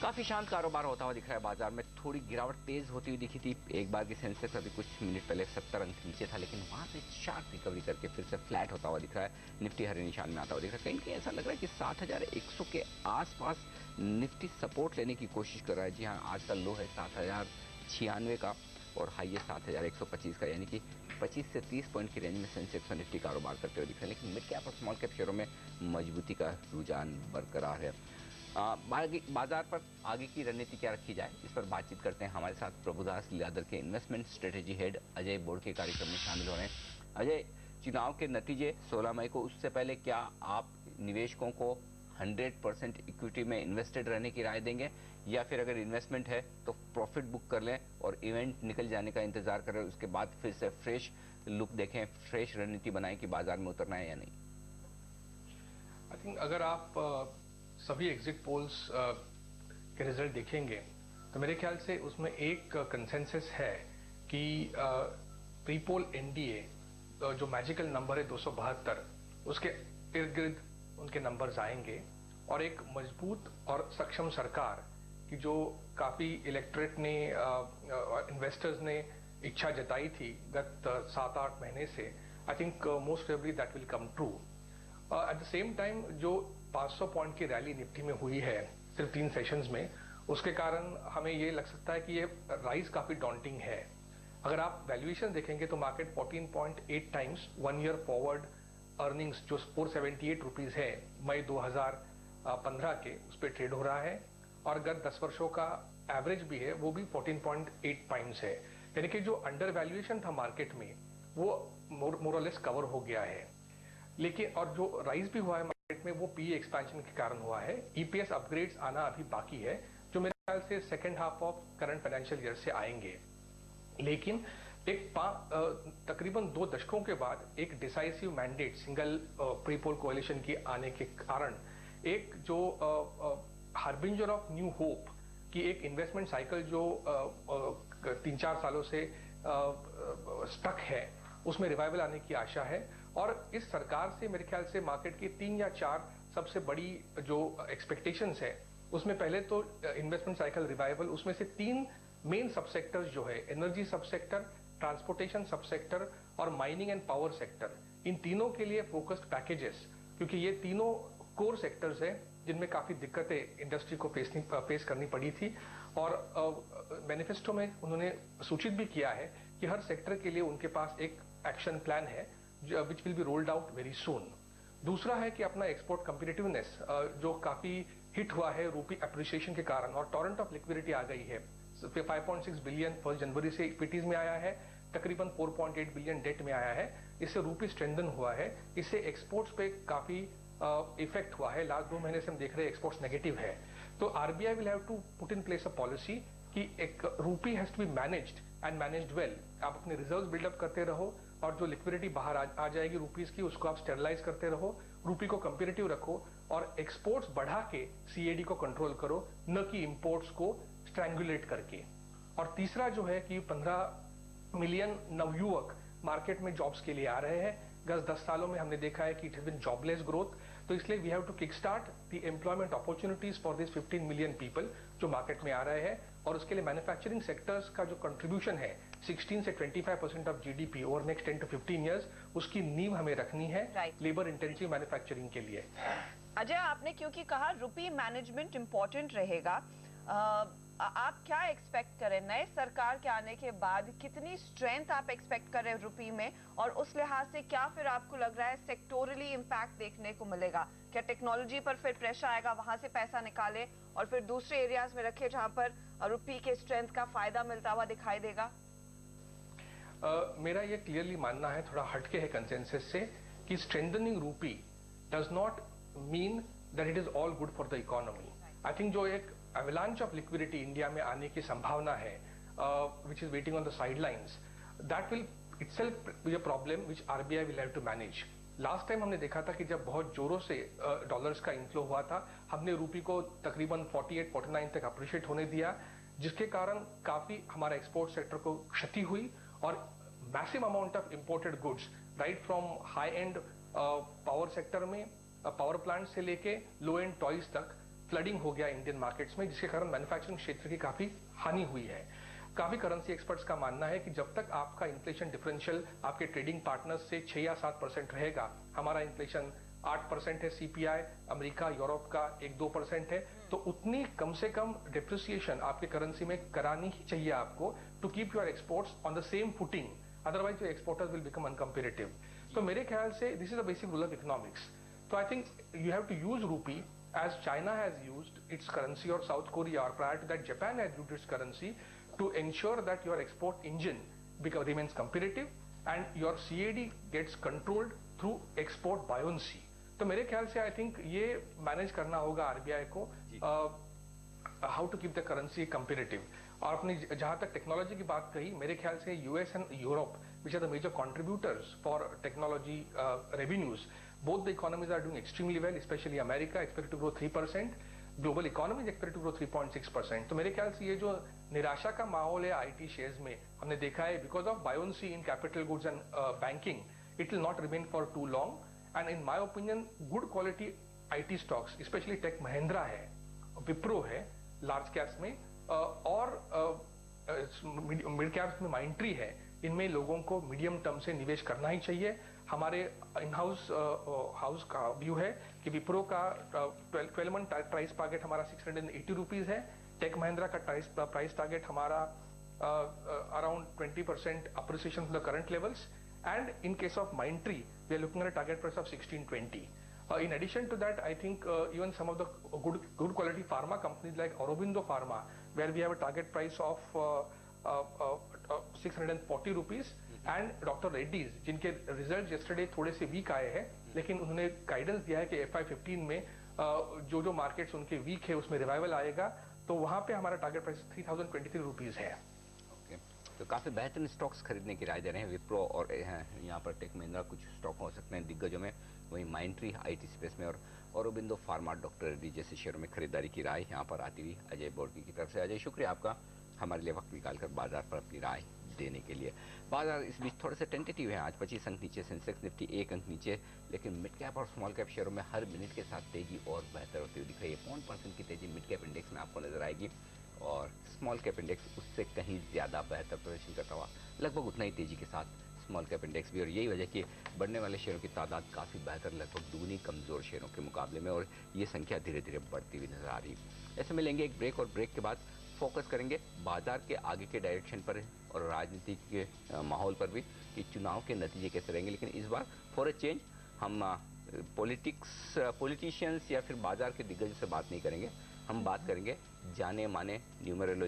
काफी शांत कारोबार होता हुआ दिख रहा है। बाजार में थोड़ी गिरावट तेज होती हुई दिखी थी। एक बार की सेंसेक्स अभी कुछ मिनट पहले 70 अंक नीचे था, लेकिन वहां से शार्प रिकवरी करके फिर से फ्लैट होता हुआ दिख रहा है। निफ्टी हरे निशान में आता हुआ दिख रहा है। कहीं कहीं ऐसा लग रहा है कि 7100 के आसपास निफ्टी सपोर्ट लेने की कोशिश कर रहा है। जी हाँ, आज का लो है 7096 का और हाई है 7125 का, यानी कि 25 से 30 पॉइंट की रेंज में सेंसेक्स और निफ्टी कारोबार करते हुए दिख रहे हैं। लेकिन मिड कैप और स्मॉल कैप शेयरों में मजबूती का रुझान बरकरार है। बाजार पर आगे की रणनीति क्या रखी जाए, इस पर बातचीत करते हैं। हमारे साथ प्रभुदास लीलाधर के investment strategy head Ajay board के कार्यक्रम में शामिल हो रहे हैं। अजय, चुनाव के नतीजे 16 मई को, उससे पहले क्या आप निवेशकों को 100% इक्विटी में इन्वेस्टेड रहने की राय देंगे, या फिर अगर इन्वेस्टमेंट है तो प्रॉफिट बुक कर लें और इवेंट निकल जाने का इंतजार करें, उसके बाद फिर से फ्रेश लुक देखें, फ्रेश रणनीति बनाएं कि बाजार में उतरना है या नहीं? आई थिंक अगर आप सभी एग्जिट पोल्स के रिजल्ट देखेंगे तो मेरे ख्याल से उसमें एक कंसेंसस है कि प्री पोल एनडीए जो मैजिकल नंबर है 272, उसके इर्द गिर्द उनके नंबर्स आएंगे और एक मजबूत और सक्षम सरकार की जो काफी इलेक्टोरेट ने इन्वेस्टर्स ने इच्छा जताई थी गत 7-8 महीने से, I think most probably that will come true. At the same time जो 500 पॉइंट की रैली निफ्टी में हुई है सिर्फ 3 सेशंस में, उसके कारण हमें ये लग सकता है कि ये राइज काफी डॉन्टिंग है। अगर आप वैल्यूएशन देखेंगे तो market 14.8 times 1 year forward earnings जो 478 रुपीज है मई 2015 के, उस पर ट्रेड हो रहा है और गत 10 वर्षों का एवरेज भी है, वो भी 14.8 टाइम्स है। यानी कि जो अंडर वैल्यूएशन था मार्केट में वो मोरलेस कवर हो गया है। लेकिन और जो राइज भी हुआ है मार्केट में वो पीई एक्सपेंशन के कारण हुआ है। ईपीएस अपग्रेड्स आना अभी बाकी है जो मेरे ख्याल से second half of current financial year से आएंगे। लेकिन एक तकरीबन 2 दशकों के बाद एक डिसाइसिव मैंडेट सिंगल प्रीपोल कोalition की आने के कारण एक जो हार्बिंजर ऑफ न्यू होप की एक इन्वेस्टमेंट साइकिल जो 3-4 सालों से स्टक है, उसमें रिवाइवल आने की आशा है। और इस सरकार से मेरे ख्याल से मार्केट की 3 या 4 सबसे बड़ी जो एक्सपेक्टेशंस है, उसमें पहले तो इन्वेस्टमेंट साइकिल रिवाइवल, उसमें से 3 मेन सबसेक्टर्स जो है एनर्जी सबसेक्टर, ट्रांसपोर्टेशन सबसेक्टर और माइनिंग एंड पावर सेक्टर, इन तीनों के लिए फोकस्ड पैकेजेस, क्योंकि ये तीनों कोर सेक्टर्स हैं जिनमें काफी दिक्कतें इंडस्ट्री को फेस करनी पड़ी थी। और मैनिफेस्टो में उन्होंने सूचित भी किया है कि हर सेक्टर के लिए उनके पास एक एक्शन प्लान है which will be rolled out very soon. दूसरा है कि अपना एक्सपोर्ट कम्पिटिटिवनेस जो काफी हिट हुआ है रूपी अप्रिसिएशन के कारण, और टॉरेंट ऑफ लिक्विडिटी आ गई है। 5.6 बिलियन 1 जनवरी से इक्विटीज में आया है, तकरीबन 4.8 बिलियन डेट में आया है। इससे रूपी स्ट्रेंथन हुआ है, इससे एक्सपोर्ट्स पे काफी इफेक्ट हुआ है। लास्ट 2 महीने से हम देख रहे हैं एक्सपोर्ट्स नेगेटिव है। तो RBI will have to put in place a policy कि एक rupee has to be managed and managed well. आप अपने रिजर्व्स बिल्डअप करते रहो और जो लिक्विडिटी बाहर आ जाएगी रूपीज की, उसको आप स्टेरलाइज करते रहो, रूपी को कंपेरेटिव रखो और एक्सपोर्ट्स बढ़ा के सीएडी को कंट्रोल करो, न कि इंपोर्ट्स को स्ट्रैंगुलेट करके। और तीसरा जो है कि 15 मिलियन नवयुवक मार्केट में जॉब्स के लिए आ रहे हैं। गत 10 सालों में हमने देखा है कि it has been jobless growth, तो इसलिए we have to kick start the employment opportunities for this 15 million people जो मार्केट में आ रहे हैं। और उसके लिए मैन्युफैक्चरिंग सेक्टर्स का जो कंट्रीब्यूशन है 16 से 25% of GDP over next 10 to 15 years, उसकी नींव हमें रखनी है लेबर इंटेंसिव मैन्युफैक्चरिंग के लिए। अजय, आपने क्योंकि कहा रुपी मैनेजमेंट इंपॉर्टेंट रहेगा, आप क्या एक्सपेक्ट करें नए सरकार के आने के बाद? कितनी स्ट्रेंथ आप एक्सपेक्ट करें रुपी में, और उस लिहाज से क्या फिर आपको लग रहा है सेक्टोरली इंपैक्ट देखने को मिलेगा? क्या टेक्नोलॉजी पर फिर प्रेशर आएगा, वहां से पैसा निकाले और फिर दूसरे एरियाज में रखे जहां पर रुपी के स्ट्रेंथ का फायदा मिलता हुआ दिखाई देगा? मेरा ये क्लियरली मानना है, थोड़ा हटके है कंसेंसस से, कि स्ट्रेंथनिंग रूपी does not mean that it is all good for the economy. I think जो एक avalanche of liquidity इंडिया में आने की संभावना है, which is waiting on the sidelines, that will itself be a problem which RBI will have to manage. Last time हमने देखा था कि जब बहुत जोरों से डॉलर्स का इनफ्लो हुआ था, हमने रूपी को तकरीबन 48-49 तक अप्रिशिएट होने दिया, जिसके कारण काफी हमारा एक्सपोर्ट सेक्टर को क्षति हुई और massive amount of imported goods right from high and power sector में, पावर प्लांट से लेके लो एंड टॉयज तक, फ्लडिंग हो गया इंडियन मार्केट्स में, जिसके कारण मैन्युफैक्चरिंग क्षेत्र की काफी हानि हुई है। काफी करेंसी एक्सपर्ट्स का मानना है कि जब तक आपका इन्फ्लेशन डिफरेंशियल आपके ट्रेडिंग पार्टनर्स से 6 या 7% रहेगा, हमारा इन्फ्लेशन 8% है सीपीआई, अमेरिका यूरोप का 1-2% है, तो उतनी कम से कम डिप्रिसिएशन आपके करेंसी में करानी ही चाहिए आपको to keep your exports on the same footing, otherwise your exporters will become uncomparative. तो मेरे ख्याल से this is the basic rule of economics. तो I think you have to use rupee as China has used its currency, or South Korea, or prior to that Japan has used its currency to ensure that your export engine remains competitive and your CAD gets controlled through export buoyancy. तो मेरे ख्याल से I think ये manage करना होगा RBI को, how to keep the currency comparative. और अपनी जहां तक टेक्नोलॉजी की बात कही, मेरे ख्याल से US and Europe which are the major contributors for technology revenues, both the economies are doing extremely well, especially America expected to grow 3%, global economy is expected to grow 3.6%। तो मेरे ख्याल से ये जो निराशा का माहौल है आईटी शेयर्स में, हमने देखा है because of buoyancy in capital goods and banking, it will not remain for too long. And in my opinion good quality IT stocks, specially Tech Mahindra है, विप्रो है लार्ज कैप्स में, और मिड कैप्स में माइंट्री है, इनमें लोगों को मीडियम टर्म से निवेश करना ही चाहिए। हमारे इन हाउस का व्यू है कि विप्रो का 12 मंथ प्राइस टारगेट हमारा 680 रुपीज है, टेक महिंद्रा का प्राइस टारगेट हमारा around 20% appreciation from the current levels, and in case of Mindtree we are looking at a target price of 1620। In addition to that, I think even some of the good quality pharma companies like Aurobindo Pharma, where we have a target price of 640 rupees, and Dr. Reddy's, जिनके result yesterday थोड़े से week आए हैं, लेकिन उन्होंने guidance दिया है कि FY15 में जो मार्केट्स उनके वीक है उसमें रिवाइवल आएगा, तो वहां पे हमारा टारगेट प्राइस 3023 रुपीज है। तो काफी बेहतरीन स्टॉक्स खरीदने की राय दे रहे हैं विप्रो, और यहाँ पर टेक महिंद्रा कुछ स्टॉक हो सकते हैं दिग्गजों में, वहीं माइंट्री आईटी स्पेस में, और औरोबिंदो फार्मा, डॉक्टर रेड्डी जैसे शेयरों में खरीदारी की राय यहाँ पर आती हुई अजय बोर्डकी की तरफ से। अजय, शुक्रिया आपका हमारे लिए वक्त निकालकर बाजार पर अपनी राय देने के लिए। बाजार इस बीच थोड़े से टेंटेटिव है, आज 25 अंक नीचे सेंसेक्स, निफ्टी 1 अंक नीचे, लेकिन मिड कैप और स्मॉल कैप शेयरों में हर मिनट के साथ तेजी और बेहतर होती हुई दिख रही है। 0.1% की तेजी मिड कैप इंडेक्स में आपको नजर आएगी, और स्मॉल कैप इंडेक्स उससे कहीं ज्यादा बेहतर प्रदर्शन करता हुआ लगभग उतना ही तेजी के साथ स्मॉल कैप इंडेक्स भी, और यही वजह कि बढ़ने वाले शेयरों की तादाद काफी बेहतर, लगभग दुगनी कमजोर शेयरों के मुकाबले में, और ये संख्या धीरे धीरे बढ़ती हुई नजर आ रही है। ऐसे में लेंगे एक ब्रेक, और ब्रेक के बाद फोकस करेंगे बाजार के आगे के डायरेक्शन पर और राजनीति के माहौल पर भी, कि चुनाव के नतीजे कैसे रहेंगे। लेकिन इस बार फॉर अ चेंज हम पॉलिटिशियंस या फिर बाजार के दिग्गजों से बात नहीं करेंगे, हम बात करेंगे जाने माने न्यूमरोलॉजी